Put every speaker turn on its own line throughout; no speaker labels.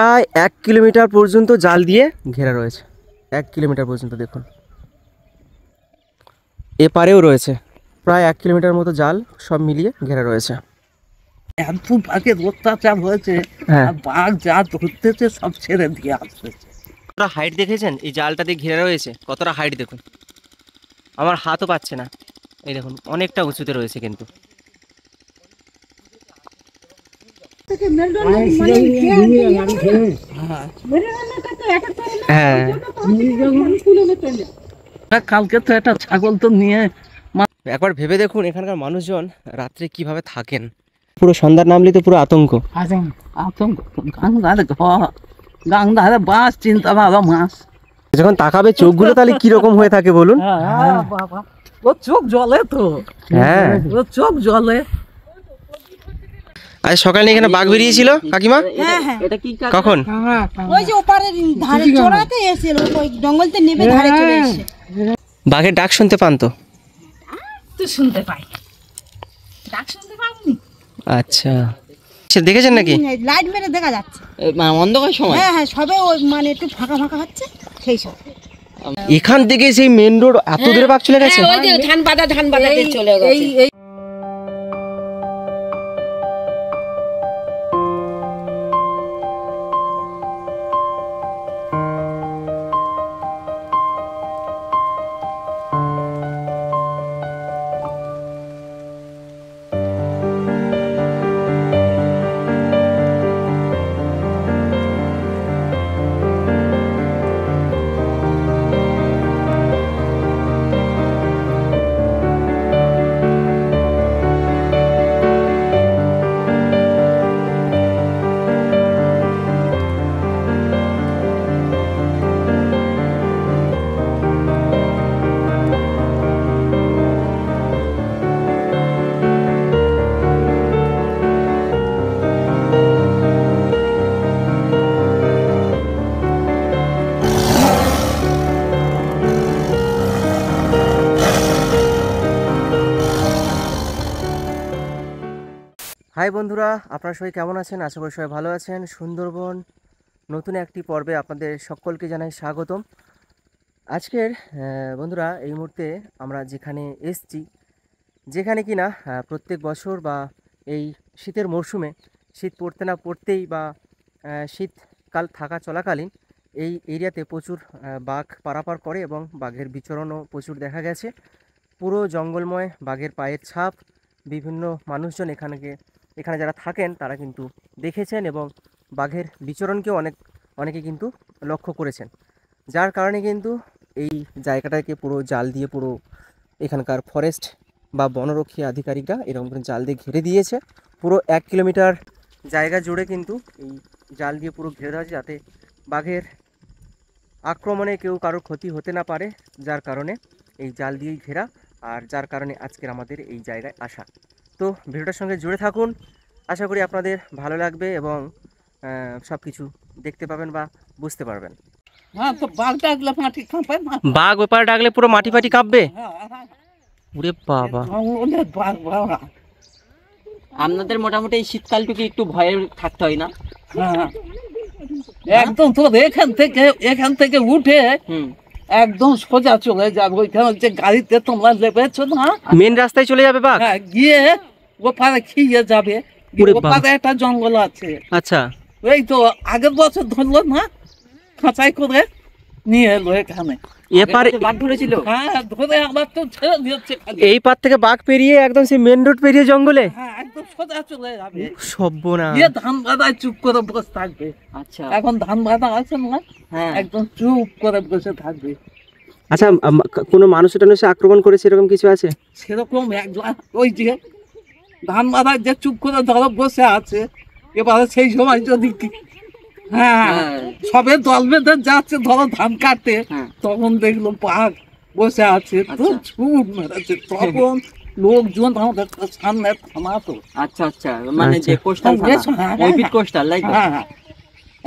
প্রায় 1 কিলোমিটার পর্যন্ত জাল দিয়ে ঘেরা রয়েছে। 1 কিলোমিটার পর্যন্ত দেখুন, এপারেও রয়েছে প্রায় 1 কিলোমিটার মতো জাল সব মিলিয়ে ঘেরা রয়েছে।
এত বাঘের অত্যাচার হয়েছে, বাঘ যা ধরতেছে সব ছেড়ে দিয়ে আসতেছে।
কতটা হাইট দেখেছেন? এই জালটা দিয়ে ঘেরা রয়েছে, কতটা হাইট দেখুন, আমার হাতও পাচ্ছে না। এই দেখুন অনেকটা উঁচুতে রয়েছে কিন্তু।
কালকে তো একটা ছাগল তো নিয়ে,
একবার ভেবে দেখুন এখানকার মানুষজন রাত্রে কিভাবে থাকেন। পুরো সন্ধ্যার নামলে তো পুরো আতঙ্ক।
আতঙ্ক, গাংধারে ঘর, গাংধারে বাস, চিন্তা ভাবনা মাছ।
যখন তাকাবে চোখগুলো তাহলে কিরকম হয়ে থাকে বলুন।
বাবা, ও চোখ জ্বলে তো।
হ্যাঁ,
ও চোখ জ্বলে।
আজ সকালে এখানে বাঘ বেরিয়েছিল কাকিমা?
এটা কি
কখন?
ওই যে ওপারের ধারে চড়াতে এসেছিল, ওই জঙ্গলতে নেমে ধারে চলে এসেছে।
বাঘের ডাক শুনতে পান তো?
তো শুনতে পাই, ডাক শুনতে পাইনি।
আচ্ছা, দেখেছেন নাকি?
লাইট মেরে দেখা যাচ্ছে
অন্ধকার সময়।
হ্যাঁ হ্যাঁ, সবে ওই মানে একটু ফাঁকা ফাঁকা হচ্ছে সেই সব।
এখান থেকে সেই মেন রোড এত দূরে বাঘ চলে গেছে?
ওই যে ধান বাঁধাতে চলে গেছে।
হাই বন্ধুরা, আপনারা সবাই কেমন আছেন? আশা করি সবাই ভালো আছেন। সুন্দরবন নতুন একটি পর্বে আপনাদের সকলকে জানাই স্বাগতম। আজকের বন্ধুরা এই মুহূর্তে আমরা যেখানে এসছি, যেখানে কিনা প্রত্যেক বছর বা এই শীতের মরশুমে শীত পড়তে না পড়তেই বা শীতকাল থাকা চলাকালীন এই এরিয়াতে প্রচুর বাঘ পারাপার করে এবং বাঘের বিচরণও প্রচুর দেখা গেছে। পুরো জঙ্গলময় বাঘের পায়ের ছাপ, বিভিন্ন মানুষজন এখানে যারা থাকেন তারা কিন্তু দেখেছেন এবং বাঘের বিচরণকেও অনেকে কিন্তু লক্ষ্য করেছেন, যার কারণে কিন্তু এই জায়গাটাকে পুরো জাল দিয়ে পুরো এখানকার ফরেস্ট বা বনরক্ষী আধিকারিকরা এরকম করে জাল দিয়ে ঘিরে দিয়েছে। পুরো 1 কিলোমিটার জায়গা জুড়ে কিন্তু এই জাল দিয়ে পুরো ঘিরে দেওয়া আছে, যাতে বাঘের আক্রমণে কেউ কারোর ক্ষতি হতে না পারে, যার কারণে এই জাল দিয়েই ঘেরা, আর যার কারণে আজকের আমাদের এই জায়গায় আসা। তো ভিডিওটার সঙ্গে জুড়ে থাকুন, আশা করি আপনাদের ভালো লাগবে এবং সব কিছু দেখতে পাবেন বা বুঝতে পারবেন।
হ্যাঁ, তো বাঘ ডাকলে মাটি কাঁপে না?
বাঘ ওপারে ডাকলে পুরো মাটি ফাটি কাঁপবে? ওরে বাবা,
বাঘ বাবা।
আপনাদের মোটামুটি এই শীতকালটুকু একটু ভয়ে থাকতে হয় না?
হ্যাঁ, একদম তো এখান থেকে উঠে একদম সোজা চলে যাবে ওইখানে যে গাড়িতে তোমরা লেবেছো না,
মেন রাস্তায় চলে যাবে বাঘ?
হ্যাঁ, গিয়ে ওপারে খেয়ে যাবে। ওপারে একটা জঙ্গল আছে।
আচ্ছা,
এই তো আগের বছর ধরলো না, খাঁচাই করে নিয়ে এলো এখানে।
এপারে
বাঘ ধরেছিল?
হ্যাঁ, ধরে আবার তো ছেড়ে দিচ্ছে খালি।
এই পার থেকে বাঘ পেরিয়ে একদম সেই মেন রোড পেরিয়ে জঙ্গলে?
হ্যাঁ, একদম সোজা চলে যাবে।
সর্বনাশ।
গিয়ে ধান বাঁধায় চুপ করে বসে থাকবে।
আচ্ছা,
এখন ধান বাঁধা আছে না,
হ্যাঁ,
একদম চুপ করে বসে থাকবে।
আচ্ছা, কোনো মানুষ আক্রমণ করেছে এরকম কিছু আছে?
সেরকম ওই যে ধান বাঁধায় যে চুপ করে ধরো বসে আছে, এবারে সেই সময় যদি হ্যাঁ সবে দল বেঁধে যাচ্ছে ধরো ধান কাটতে, তখন দেখলো বাঘ বসে আছে, তো চুপ মেরেছে, তখন লোকজন আমাদের সামনে থামাতো।
আচ্ছা আচ্ছা, মানে যে কোস্টাল কোস্টাল লাইক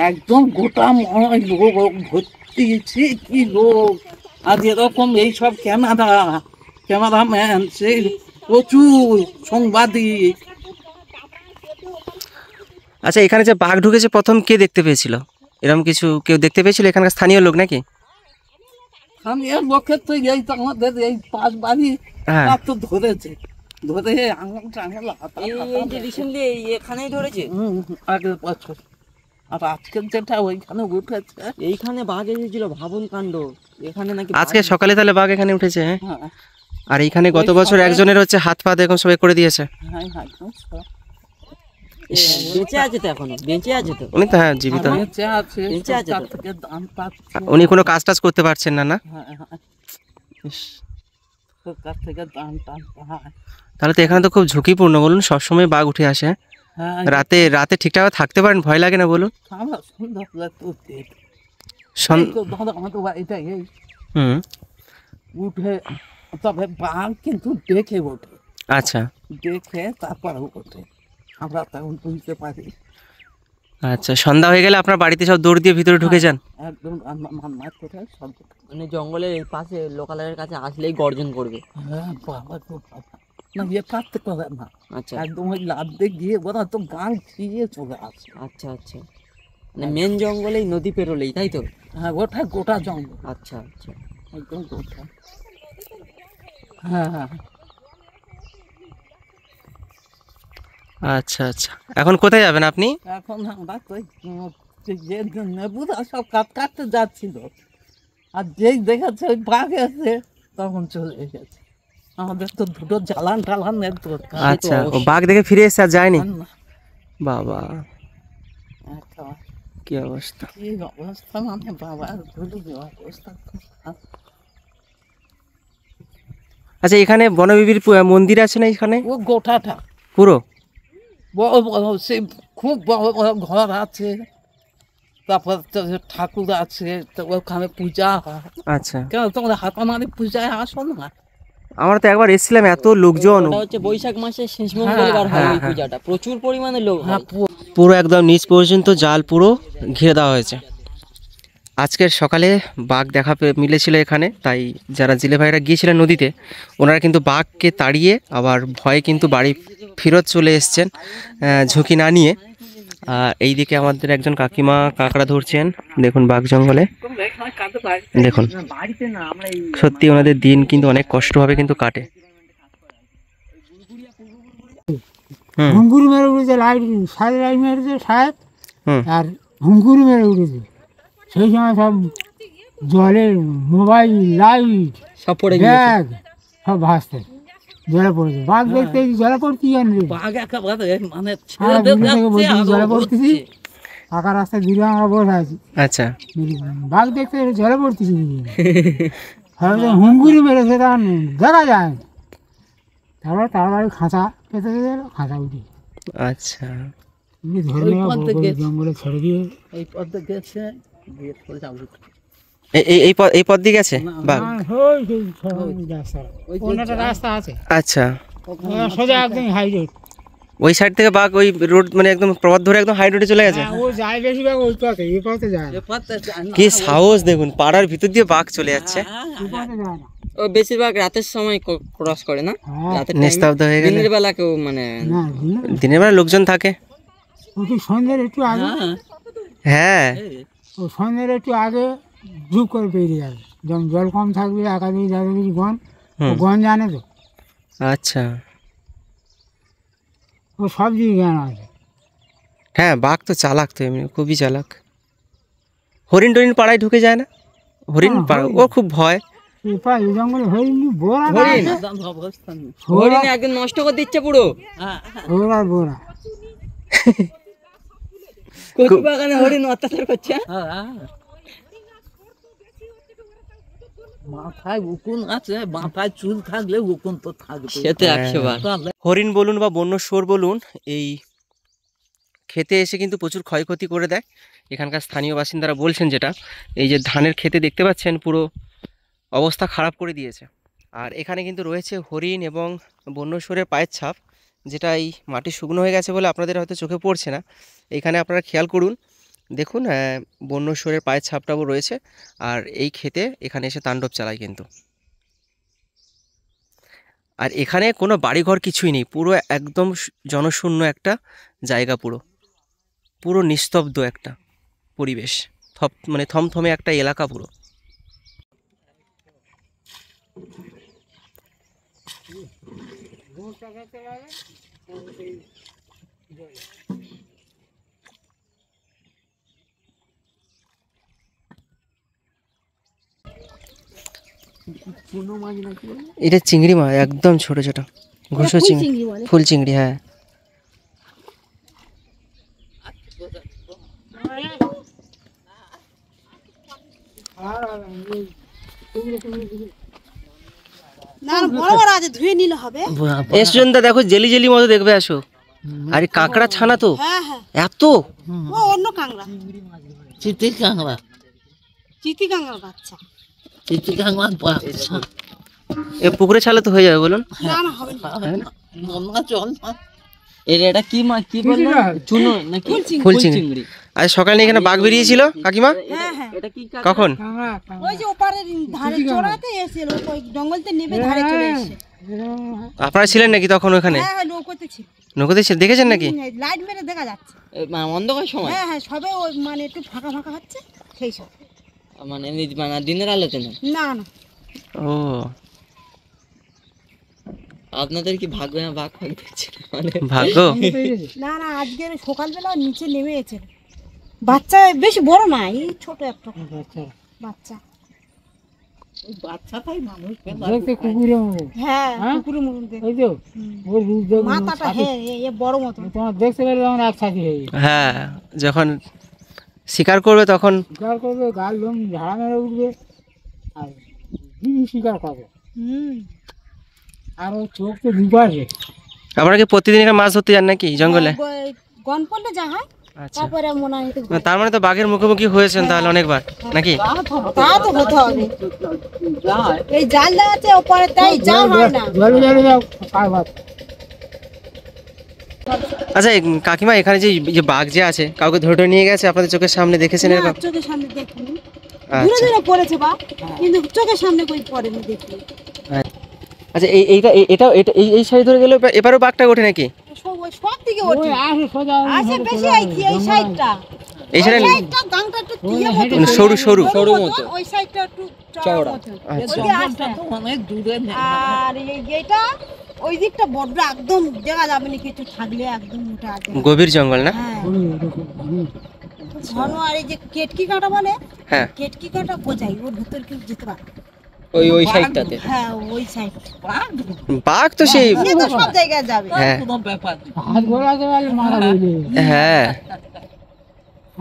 একদম গোটা ময় লোক ভর্তি, কি লোক। আর এরকম এইসব ক্যামেরাম্যান, সেই প্রচুর সাংবাদিক।
আচ্ছা, এখানে যে বাঘ ঢুকেছে প্রথম কে দেখতে পেয়েছিল? এরকম কিছু কেউ দেখতে পেয়েছিল? এখানকার স্থানীয় লোক নাকি?
আমি এর লোকের তো এই তো আমাদের এই পাশ বাড়ি
হ্যাঁ।
তার তো ধরেছে, ধরে আঙুল টাঙুল
এই যে রিসেন্টলি এখানেই ধরেছে।
আগের বছর। আর আজকের যেটা ওইখানে উঠেছে,
এইখানে বাঘ এসেছিল, ভাবুন কাণ্ড। এখানে নাকি
আজকে সকালে তাহলে বাঘ এখানে উঠেছে, হ্যাঁ?
হ্যাঁ
আর এইখানে গত
ওই
বছর
সকালে-
একজনের হচ্ছে হাত পা এরকম সবাই করে দিয়েছে।
হ্যাঁ হ্যাঁ
বেঁচে আছে তো, এখনো বেঁচে আছে তো।
উনি তো হ্যাঁ জীবিত।
বেঁচে আছে,
বেঁচে আছে
সরকার
তো।
থেকে দান পাচ্ছে।
উনি কোনো কাজ টাজ করতে পারছেন না, না?
হ্যাঁ হ্যাঁ, সরকার থেকে দান টান পায়।
তাহলে তো এখানে তো খুব ঝুঁকিপূর্ণ, বলুন, সবসময় বাঘ উঠে আসে।
হ্যাঁ
রাতে রাতে ঠিকঠাক থাকতে পারেন? ভয় লাগে না বলুন?
আমরা সুন্দর লাগতো দেখতে।
সন-
এই তো ধরো আমাদের বাড়িটা এই
হুম।
উঠে, তবে বাঘ কিন্তু দেখে ওঠে,
আচ্ছা
দেখে তারপরে ওঠে, আমরা তখন বুঝতে পারি।
আচ্ছা, সন্ধ্যা হয়ে গেলে আপনার বাড়িতে সব দৌড় দিয়ে ভিতরে ঢুকে যান?
একদম মান্না করে সব।
মানে জঙ্গলের এই পাশে লোকালয়ের কাছে আসলেই গর্জন করবে।
হ্যাঁ বাবা তো বাবা, না ইয়ে কাটতে পারে না,
আচ্ছা
একদম ওই লাফতে গিয়ে ওরা তো গান ফিরিয়ে চলে আসে।
আচ্ছা আচ্ছা, মানে মেন জঙ্গলেই নদী পেরোলেই, তাই তো?
হ্যাঁ ওটা গোটা জঙ্গল,
আচ্ছা আচ্ছা।
একদম গোটা। হ্যাঁ হ্যাঁ,
আচ্ছা আচ্ছা, এখন কোথায় যাবেন আপনি?
এখন আমরা তো এই, যে নেবুরা সব কাটতে যাচ্ছিল, আর যেই দেখেছে ওই বাঘ আছে তখন চলে গেছে। আমাদের তো দুটো জ্বালান টালানের দরকার।
আচ্ছা, ও বাঘ দেখে ফিরে এসে আর যায়নি?
না,
বাবা
একেবারে
কি অবস্থা!
কি অবস্থা, মানে বাবা বলি অবস্থা খুব খারাপ।
আচ্ছা, এখানে বনবিবির মন্দির আছে না এখানে
ও গোটাটা
পুরো?
বড় বড়, সে খুব বড় বড় ঘর আছে, তারপর তো ঠাকুর আছে, তো ওখানে পূজা হয়।
আচ্ছা,
কেন তোমরা হাতামারি পূজায় আসো না?
আমরা তো একবার এসেছিলাম, এত লোকজন।
ওটা হচ্ছে বৈশাখ মাসের শেষ মঙ্গলবার হয়
হ্যাঁ,
ওই
হ্যাঁ।
পূজাটা, প্রচুর পরিমাণে লোক
হ্যাঁ
হয়।
পুরো একদম নিচ পর্যন্ত জাল পুরো ঘিরে দেওয়া হয়েছে। আজকের সকালে বাঘ দেখা মিলেছিল এখানে, তাই যারা জেলে ভাইরা গিয়েছিলেন নদীতে, ওনারা কিন্তু বাঘকে তাড়িয়ে আবার ভয়ে কিন্তু বাড়ি ফেরত চলে এসছেন, ঝুঁকি না নিয়ে। আর এইদিকে আমাদের একজন কাকিমা কাঁকড়া ধরছেন, দেখুন বাঘ জঙ্গলে।
তোমরা এখানে কাঁদতে পারি
দেখুন,
বাড়িতে না, আমরা এই
সত্যি ওনাদের দিন কিন্তু অনেক কষ্টভাবে কিন্তু কাটে। হুম
হুঙ্গুরি মেরে উঠেছে, লাইট সাড়ে লাইট মেরেছে সাহেব,
হুম
আর হুঙ্গুরি মেরে উঠেছে। সেই সময় সব জলের মোবাইল, লাইট,
সব পড়ে গিয়েছে।
ব্যাগ সব ভাসতে জলে পড়েছে। বাঘ দেখতে জলে পড়তে জানবে,
বাঘ একেবারে মানে
হ্যাঁ,
ছেড়ে
দূর থেকে বলছি
যাচ্ছে,
জলে
আরো
পড়তেছি,
হচ্ছে।
ফাঁকা রাস্তায় দূরে আমরা বসে আছি,
আচ্ছা
বাঘ দেখতে জলে পড়তেছি। হুঙ্গুরি মেরেছে, তখন দেখা যায় না। তারপর তাড়াতাড়ি খাঁচা পেতে গেল, খাঁচা উঠে
আচ্ছা
এমনি ধরে
ওই
নেওয়া
পথে
বড় বড়
গেছে।
জঙ্গলে ছেড়ে দিয়ে।
এই পথে গেছে, দিয়ে সোজা উঠে।
এই পথ দিয়ে গেছে বাঘ?
না, ওই সেই রাস্তা,
ওই যে
অন্য একটা রাস্তা আছে,
আচ্ছা,
সোজা একদম হাই রোড।
ওই সাইড থেকে বাঘ ওই রোড মানে একদম প্রবাদ ধরে একদম হাই রোডে চলে গেছে।
হ্যাঁ, ও যায় বেশিরভাগ ওই পথে, এই পথে যায় না,
এ পথে যায় না।
কি সাহস দেখুন, পাড়ার ভিতর দিয়ে বাঘ চলে যাচ্ছে।
হ্যাঁ,
এই পথে যায় না।
ও বেশিরভাগ রাতের সময় ক্রস করে না,
হ্যাঁ,
রাতের
নিস্তব্ধ হয়ে গেলে
দিনের বেলা কেউ মানে
না,
দিনের বেলা লোকজন থাকে।
ও ঠিক সন্ধ্যের একটু আগে,
হ্যাঁ,
হ্যাঁ
ও সন্ধ্যের একটু আগে ঝুপ করে পেরিয়ে যাবে, যখন জল কম থাকবে, একাধিক যাবে কিছু গন, ও
হুম।
গন জানে তো,
আচ্ছা,
ও সব দিকে জ্ঞান আছে।
হ্যাঁ বাঘ তো চালাক, তো এমনি খুবই চালাক। হরিণ টরিণ পাড়ায় ঢুকে যায় না? হরিণ
হ্যাঁ,
পাড়া,
হরিণ।
ও খুব ভয়।
এই এই জঙ্গলে হরিণি বোরা
হরিণ?
সাধারণ অবস্থা নেই।
হরিণে একদম নষ্ট করে দিচ্ছে পুরো।
হ্যাঁ,
বোরা বোরা।
কচু বাগানে হরিণ অত্যাচার করছে।
হ্যাঁ, হ্যাঁ। মাথায় উকুন আছে, মাথায় চুল থাকলে উকুন তো থাকবে।
সে তো 100 বার।
তাহলে
হরিণ বলুন বা বন্য শুয়োর বলুন, এই খেতে এসে কিন্তু প্রচুর ক্ষয়ক্ষতি করে দেয়। এখানকার স্থানীয় বাসিন্দারা বলছেন যেটা, এই যে ধানের খেতে দেখতে পাচ্ছেন পুরো অবস্থা খারাপ করে দিয়েছে। আর এখানে কিন্তু রয়েছে হরিণ এবং বন্য শুয়োরের পায়ের ছাপ, যেটা এই মাটি শুকনো হয়ে গেছে বলে আপনাদের হয়তো চোখে পড়ছে না। এখানে আপনারা খেয়াল করুন, দেখুন বন্য শুয়োরের পায়ের ছাপটাও রয়েছে। আর এই খেতে এখানে এসে তাণ্ডব চালায় কিন্তু। আর এখানে কোনো বাড়িঘর কিছুই নেই, পুরো একদম জনশূন্য একটা জায়গা পুরো। পুরো নিস্তব্ধ একটা পরিবেশ, মানে থমথমে একটা এলাকা পুরো। এটা চিংড়ি মাছ, একদম ছোট ছোট ঘুষো চিংড়ি, ফুল চিংড়ি। হ্যাঁ,
না না, বড় বড় আছে, ধুয়ে নিলে হবে।
এসজনদা দেখো জেলি জেলি মতো দেখবে, আসো। আরে কাঁকড়া ছানা তো
হ্যাঁ হ্যাঁ,
এত।
ও অন্য কাঁকড়া,
চিতি কাঁকড়া,
চিতি কাঁকড়ার বাচ্চা।
চিতি কাঁকড়ার বাচ্চা।
এ পুকুরে ছালে তো হয়ে যাবে বলুন।
না না, হবে না।
নোনা জল না।
এটা কি মাছ, কি বললো? চুনো নাকি?
ফুল চিংড়ি। আজ সকালে এখানে বাঘ বেরিয়েছিল কাকিমা,
হ্যাঁ হ্যাঁ,
এটা কি
কখন?
ওই যে ওপারের ধারে চড়াতে এসেছিল, ওই জঙ্গলতে নেমে ধারে চলে এসেছে।
আপনারা ছিলেন নাকি তখন ওখানে?
হ্যাঁ হ্যাঁ, নৌকোতে ছিল।
নৌকোতে দেখেছেন নাকি?
লাইট মেরে দেখা যাচ্ছে।
অন্ধকার সময়?
হ্যাঁ হ্যাঁ, সবে ওই মানে একটু ফাঁকা ফাঁকা হচ্ছে সেই সব।
মানে মানে দিনের আলোতে না?
না না,
ও,
আপনাদের কি ভাগ্য ভাগ ভাগ দিচ্ছে মানে?
ভাগ্য।
না না, আজকে সকালবেলা নিচে নেমে এসেছিল। বাচ্চা বেশি বড় না, এই ছোট একটা বাচ্চা।
বাচ্চাটাই মানুষ
দেখতে কুকুরের মতো।
হ্যাঁ,
হ্যাঁ?
কুকুরের মতন দেখতে।
ওই তো ওর রূপ দেখুন,
মাথাটা হ্যাঁ এ বড় মতন।
তোমার দেখতে পেলে তখন এক সাথে হয়ে যাবে।
হ্যাঁ, যখন শিকার করবে তখন
শিকার করবে, গাল লোম ঝাড়া মেরে উঠবে আর শিকার করবে।
হুম,
আর ওর চোখ তো দুপাশে।
আপনারা কি প্রতিদিন এখানে মাছ ধরতে যান নাকি জঙ্গলে?
গন পড়লে যা হয়,
আচ্ছা,
তারপরে মনে হয় একটু
তার মানে তো বাঘের মুখোমুখি হয়েছেন তাহলে অনেকবার নাকি?
তা তো হতে হবে। এই জাল দেওয়া আছে ওপরে, তাই যা হয় না।
জলে জলে যাও কারবার।
আচ্ছা কাকিমা, এখানে যে যে বাঘ যে আছে, কাউকে ধরে ধরে নিয়ে গেছে আপনাদের চোখের সামনে, দেখেছেন
না,
এরকম?
চোখের সামনে দেখিনি। দূরে
আচ্ছা
দূরে পড়েছে বা, কিন্তু চোখের সামনে কই পড়েনি দেখিনি।
আচ্ছা, এটা এই সাইড ধরে গেলে এবারও বাঘটা ওঠে নাকি?
ওই সব দিকে ওঠে।
ওই আসে সোজা
আসে বেশি এই সাইডটা।
এই সাইডে
সাইডটা গাংটা একটু টিয়ে মতো,
মানে সরু সরু।
সরু মতো।
ওই সাইডটা একটু চওড়া
চওড়া।
মতো।
আচ্ছা।
ওদিকে আসে।
তো অনেক দূরে নেই।
আর এইটা ওই দিকটা বড্ড একদম দেখা যাবে না, কিছু থাকলে একদম ওটা আছে।
গভীর জঙ্গল না?
হ্যাঁ, ঘন। আর এই যে কেটকি কাঁটা বলে,
হ্যাঁ,
কেটকি কাঁটা বোঝাই, ওর ভিতর কেউ যেতে পারে।
ওই সাইডটাতে?
হ্যাঁ, ওই সাইড।
বাঘ তো সেই।
সে তো সব জায়গায় যাবে।
হ্যাঁ
কোনো ব্যাপার নেই।
হাত ঘোরাতে পারলে মারা বইলে।
হ্যাঁ,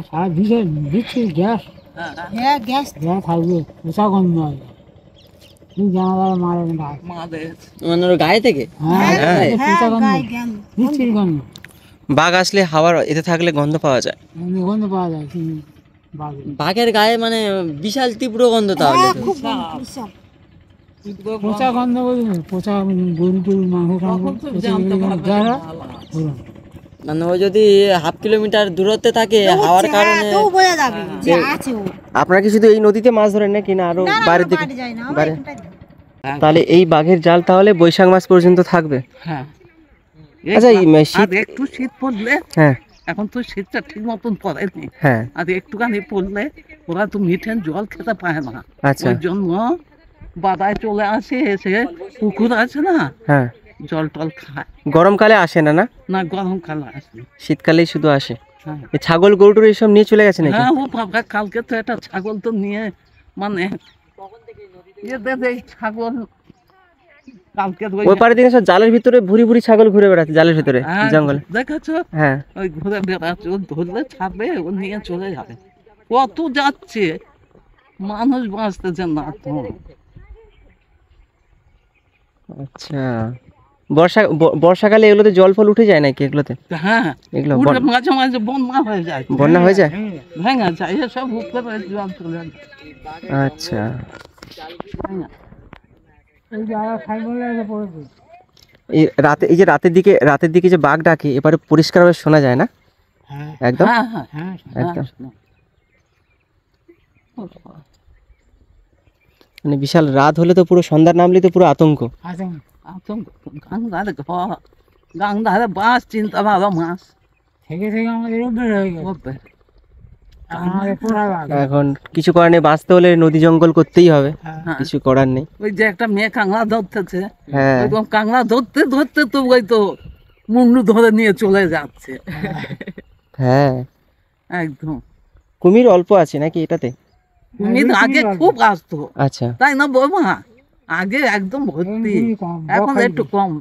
সারা দিছে দিচ্ছে গ্যাস,
হ্যাঁ, গ্যাস।
গ্যাস থাকবে, পোষা গন্ধ হয়। তুই জানা যাবে মারা না।
মাদের
মানে ওর গায়ে থেকে?
হ্যাঁ,
হ্যাঁ,
পোষা গন্ধ,
গায়ে জ্ঞান।
দিচ্ছির গন্ধ।
বাঘ আসলে হাওয়ার এতে থাকলে গন্ধ পাওয়া যায়।
গন্ধ পাওয়া যায় কিন্তু বাঘে।
বাঘের গায়ে মানে বিশাল তীব্র গন্ধ তাহলে
হ্যাঁ,
তো।
খুব বিশাল।
পোষা গন্ধ বলি, পোষা গরু টরু মাংস টাংস
তখন তো
পোষা
জানতে
গরু
পারবে
যারা
ভালো।
মানে ও যদি হাফ কিলোমিটার দূরত্বে থাকে হাওয়ার
হ্যাঁ,
কারণে।
তো বোঝা যাবে যে আছে ও।
আপনারা কি শুধু এই নদীতে মাছ ধরেন নাকি না আরো
না না,
বাইরের
আমরা
দিকে?
বাড়ি যাই না, আমরা
বাইরে।
এখানটায় যাই।
তাহলে এই বাঘের জাল তাহলে বৈশাখ মাস পর্যন্ত থাকবে?
হ্যাঁ।
আচ্ছা, এই
আর
শীত।
একটু শীত পড়লে,
হ্যাঁ
এখন তো শীতটা ঠিক মতন পড়েনি,
হ্যাঁ,
আর একটুখানি পড়লে ওরা তো মিঠেন জল খেতে পায় না।
আচ্ছা
ওই জন্য বাদায় চলে আসে, এসে পুকুর আছে না,
হ্যাঁ।
জল টল খায়।
গরমকালে আসে না? না,
না, গরমকালে আসে।
শীতকালেই শুধু আসে।
হ্যাঁ।
এই ছাগল গরু টরু এইসব নিয়ে চলে গেছে নাকি?
হ্যাঁ, ও বাবা, কালকে তো একটা ছাগল তো নিয়ে মানে এই ছাগল কালকে
ওই পারে দিকে সব জালের ভিতরে ভুরি ভুরি ছাগল ঘুরে বেড়াচ্ছে জালের ভিতরে জঙ্গলে।
দেখেছো?
হ্যাঁ,
ওই ঘুরে বেড়াচ্ছে, ও ধরলে ছাড়বে, ও নিয়ে চলে যাবে। কত যাচ্ছে, মানুষ বাঁচতেছে না তো।
আচ্ছা। বর্ষাকালে এগুলোতে জল ফল উঠে যায় নাকি এগুলোতে?
হ্যাঁ,
এগুলো
উঠে মাঝে মাঝে বন্যা হয়ে যায়,
বন্যা হয়ে যায়?
ভেঙে যায়, এসব উপরে জল চলে যায়।
আচ্ছা।
এই যারা সাইকেলে এসে পড়েছে।
এই যে রাতের দিকে যে বাঘ ডাকে এবারে পরিষ্কারভাবে শোনা যায় না?
হ্যাঁ
একদম
হ্যাঁ হ্যাঁ
হ্যাঁ,
একদম।
হ্যাঁ।
মানে বিশাল রাত হলে তো পুরো সন্ধ্যা নামলে তো পুরো আতঙ্ক।
আতঙ্ক।
গাংধারে ঘর, গাংধারে বাস, চিন্তা ভালো মাছ।
থেকে থেকে আমাদের অভ্যেস হয়ে গেছে।
অভ্যাস।
এখন আমাদের পোড়া বাঘ।
এখন কিছু করার নেই, বাঁচতে হলে নদী জঙ্গল করতেই হবে,
হ্যাঁ,
কিছু করার নেই।
ওই যে একটা মেয়ে কাঁকড়া ধরতেছে,
হ্যাঁ
এরকম কাঁকড়া ধরতে ধরতে তো ওই তো মুন্ডু ধরে নিয়ে চলে যাচ্ছে
হ্যাঁ।
একদম।
কুমির অল্প আছে নাকি এটাতে?
কুমির আগে খুব আসতো,
আচ্ছা,
তাই না বৌমা? আগে একদম ভর্তি,
খুবই কম,
এখন
বখালি।
একটু কম।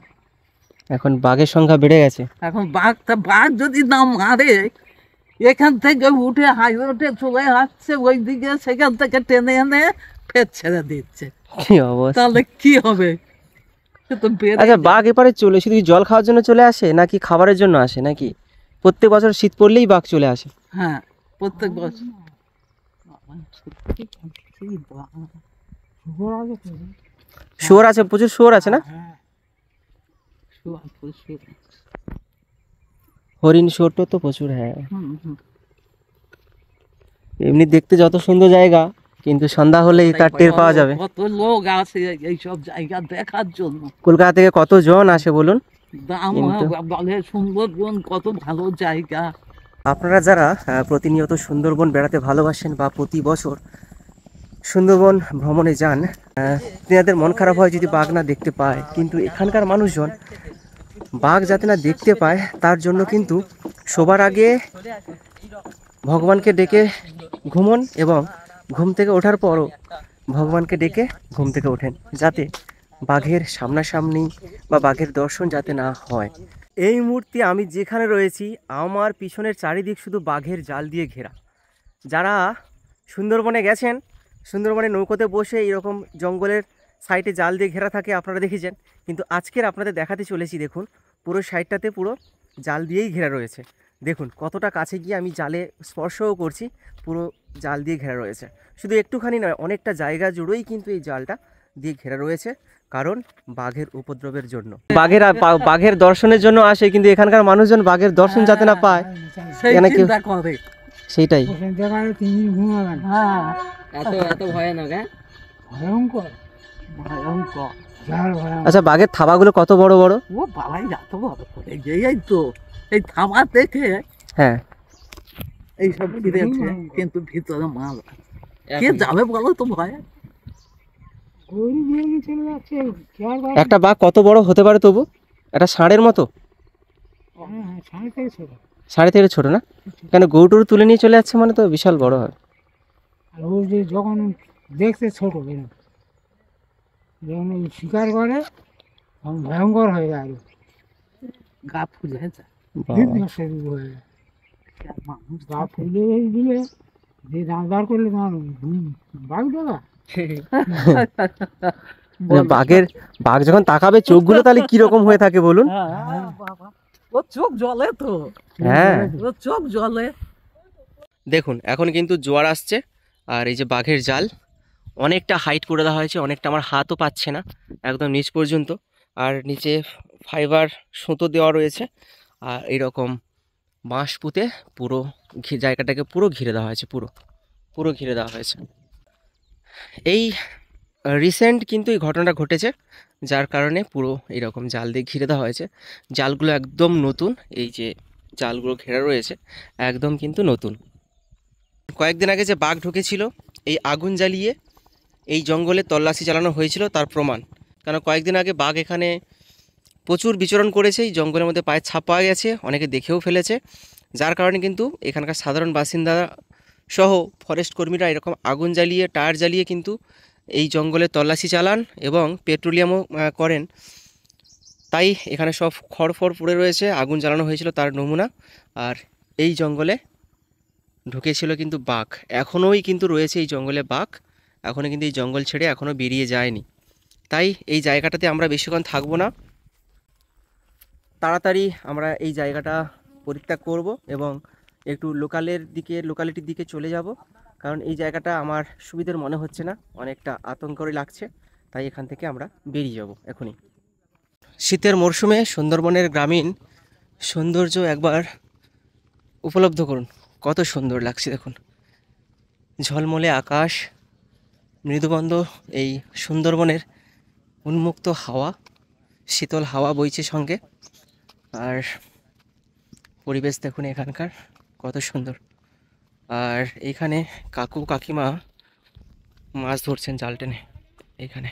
এখন বাঘের সংখ্যা বেড়ে গেছে।
এখন বাঘ যদি না মারে, এখান থেকে উঠে হাইরোডে চলে আসছে ওইদিকে, সেখান থেকে টেনে এনে ফের ছেড়ে দিচ্ছে,
কি অবস্থা!
তাহলে কি হবে? সে তো বেড়ে
আচ্ছা,
যায়।
বাঘ এপারে চলে শুধু কি জল খাওয়ার জন্য চলে আসে নাকি খাবারের জন্য আসে নাকি? প্রত্যেক বছর শীত পড়লেই বাঘ চলে আসে?
হ্যাঁ, প্রত্যেক বছর। কি বাঘ।
শুকর আছে তো?
শুয়োর আছে, প্রচুর শুয়োর আছে না?
হ্যাঁ,
শুয়োর, শুয়োর।
হরিণ শুয়োর তো প্রচুর। হ্যাঁ,
হুম, হুম।
এমনি দেখতে যত সুন্দর জায়গা, কিন্তু সন্ধ্যা হলেই তার টের পাওয়া যাবে।
কত লোক আসে এইসব জায়গা দেখার জন্য।
কলকাতা থেকে কতজন আসে বলুন।
দাম
কিন্তু-
বলে সুন্দরবন কত ভালো জায়গা।
আপনারা যারা প্রতিনিয়ত সুন্দরবন বেড়াতে ভালোবাসেন বা প্রতি বছর সুন্দরবন ভ্রমণে যান, তেনাদের মন খারাপ হয় যদি বাঘ না দেখতে পায়। কিন্তু এখানকার মানুষজন বাঘ যাতে না দেখতে পায় তার জন্য কিন্তু সবার আগে ভগবানকে ডেকে ঘুমন এবং ঘুম থেকে ওঠার পরও ভগবানকে ডেকে ঘুম থেকে ওঠেন, যাতে বাঘের সামনাসামনি বা বাঘের দর্শন যাতে না হয়। এই মুহূর্তে আমি যেখানে রয়েছি, আমার পিছনের চারিদিক শুধু বাঘের জাল দিয়ে ঘেরা। যারা সুন্দরবনে গেছেন, সুন্দরবনে নৌকোতে বসে এরকম জঙ্গলের সাইডে জাল দিয়ে ঘেরা থাকে আপনারা দেখেছেন, কিন্তু আজকের আপনাদের দেখাতে চলেছি। দেখুন, পুরো সাইডটাতে পুরো জাল দিয়েই ঘেরা রয়েছে। দেখুন কতটা কাছে গিয়ে আমি জালে স্পর্শও করছি, পুরো জাল দিয়ে ঘেরা রয়েছে। শুধু একটুখানি নয়, অনেকটা জায়গা জুড়েই কিন্তু এই জালটা দিয়ে ঘেরা রয়েছে, কারণ বাঘের উপদ্রবের জন্য। বাঘের দর্শনের জন্য আসে, কিন্তু এখানকার মানুষজন বাঘের দর্শন যাতে না পায়
সেই
এখানে কেউ-
চিন্তা করে।
সেইটাই।
ওখান থেকে আরো 3 দিন ঘুমাবেন।
হ্যাঁ,
এত এত ভয়ানক, হ্যাঁ?
ভয়ঙ্কর
ভয়ঙ্কর।
জাল, ভয়ঙ্কর।
আচ্ছা, বাঘের থাবাগুলো কত বড় বড়?
ও বাবাই এত বড় করে, এই তো এই থামা দেখে
হ্যাঁ,
এইসব ফিরেছে, কিন্তু ভিতরে মাল আছে। কে
এখন-
যাবে বলো তো ভয়?
গরু নিয়ে নিয়ে চলে যাচ্ছে, কে আর বাড়ি-
একটা বাঘ কত বড় হতে পারে তবু? একটা ষাঁড়ের মতো?
হ্যাঁ, হ্যাঁ, 3.5 ছোট।
ষাঁড়ের থেকে ছোট না? কেন, গরুটুরু তুলে নিয়ে চলে যাচ্ছে মানে তো বিশাল বড় হয়।
আর ও যে যখন দেখতে ছোট এরকম, যখন ওই শিকার করে তখন ভয়ঙ্কর হয়ে যায় আরো।
গা ফুলে যায়।
বিভিন্ন শরীর হয়ে যায়।
মানুষ
গা ফুলে দিলে যে দাঁত বার করলে তোমার বাঘ দেবা।
বাঘ যখন তাকাবে চোখগুলো তাহলে কিরকম হয়ে থাকে বলুন?
হ্যাঁ, বাবা, ও চোখ জ্বলে তো,
হ্যাঁ,
ও চোখ জ্বলে।
দেখুন এখন কিন্তু জোয়ার আসছে, আর এই যে বাঘের জাল অনেকটা হাইট করে দেওয়া হয়েছে, অনেকটা আমার হাতও পাচ্ছে না একদম নিচ পর্যন্ত। আর নিচে ফাইবার সুতো দেওয়া রয়েছে, আর এইরকম বাঁশ পুঁতে পুরো জায়গাটাকে পুরো ঘিরে দেওয়া হয়েছে, পুরো ঘিরে দেওয়া হয়েছে। এই রিসেন্ট কিন্তু এই ঘটনাটা ঘটেছে, যার কারণে পুরো এইরকম জাল দিয়ে ঘিরে দেওয়া হয়েছে। জালগুলো একদম নতুন, এই যে জালগুলো ঘেরা রয়েছে একদম কিন্তু নতুন। কয়েকদিন আগে যে বাঘ ঢুকেছিল, এই আগুন জ্বালিয়ে এই জঙ্গলে তল্লাশি চালানো হয়েছিল তার প্রমাণ। কারণ কয়েকদিন আগে বাঘ এখানে প্রচুর বিচরণ করেছে, এই জঙ্গলের মধ্যে পায়ের ছাপ পাওয়া গেছে, অনেকে দেখেও ফেলেছে। যার কারণে কিন্তু এখানকার সাধারণ বাসিন্দা সহ ফরেস্ট কর্মীরা এরকম আগুন জ্বালিয়ে টায়ার জ্বালিয়ে কিন্তু এই জঙ্গলে তল্লাশি চালান এবং পেট্রোলিয়ামও করেন। তাই এখানে সব খড় পড়ে রয়েছে, আগুন জ্বালানো হয়েছিল তার নমুনা। আর এই জঙ্গলে ঢুকেছিল কিন্তু বাঘ, এখনোই কিন্তু রয়েছে এই জঙ্গলে বাঘ, এখনও কিন্তু এই জঙ্গল ছেড়ে এখনও বেরিয়ে যায়নি। তাই এই জায়গাটাতে আমরা বেশিক্ষণ থাকবো না, তাড়াতাড়ি আমরা এই জায়গাটা পরিত্যাগ করব এবং একটু লোকালিটির দিকে চলে যাব। কারণ এই জায়গাটা আমার সুবিধার মনে হচ্ছে না, অনেকটা আতঙ্করই লাগছে। তাই এখান থেকে আমরা বেরিয়ে যাব এখনই। শীতের মরশুমে সুন্দরবনের গ্রামীণ সৌন্দর্য একবার উপলব্ধ করুন, কত সুন্দর লাগছে দেখুন। ঝলমলে আকাশ, মৃদুবন্ধ এই সুন্দরবনের উন্মুক্ত হাওয়া, শীতল হাওয়া বইছে সঙ্গে, আর পরিবেশ দেখুন এখানকার কত সুন্দর। আর এইখানে কাকু কাকিমা মাছ ধরছেন জাল টেনে এইখানে।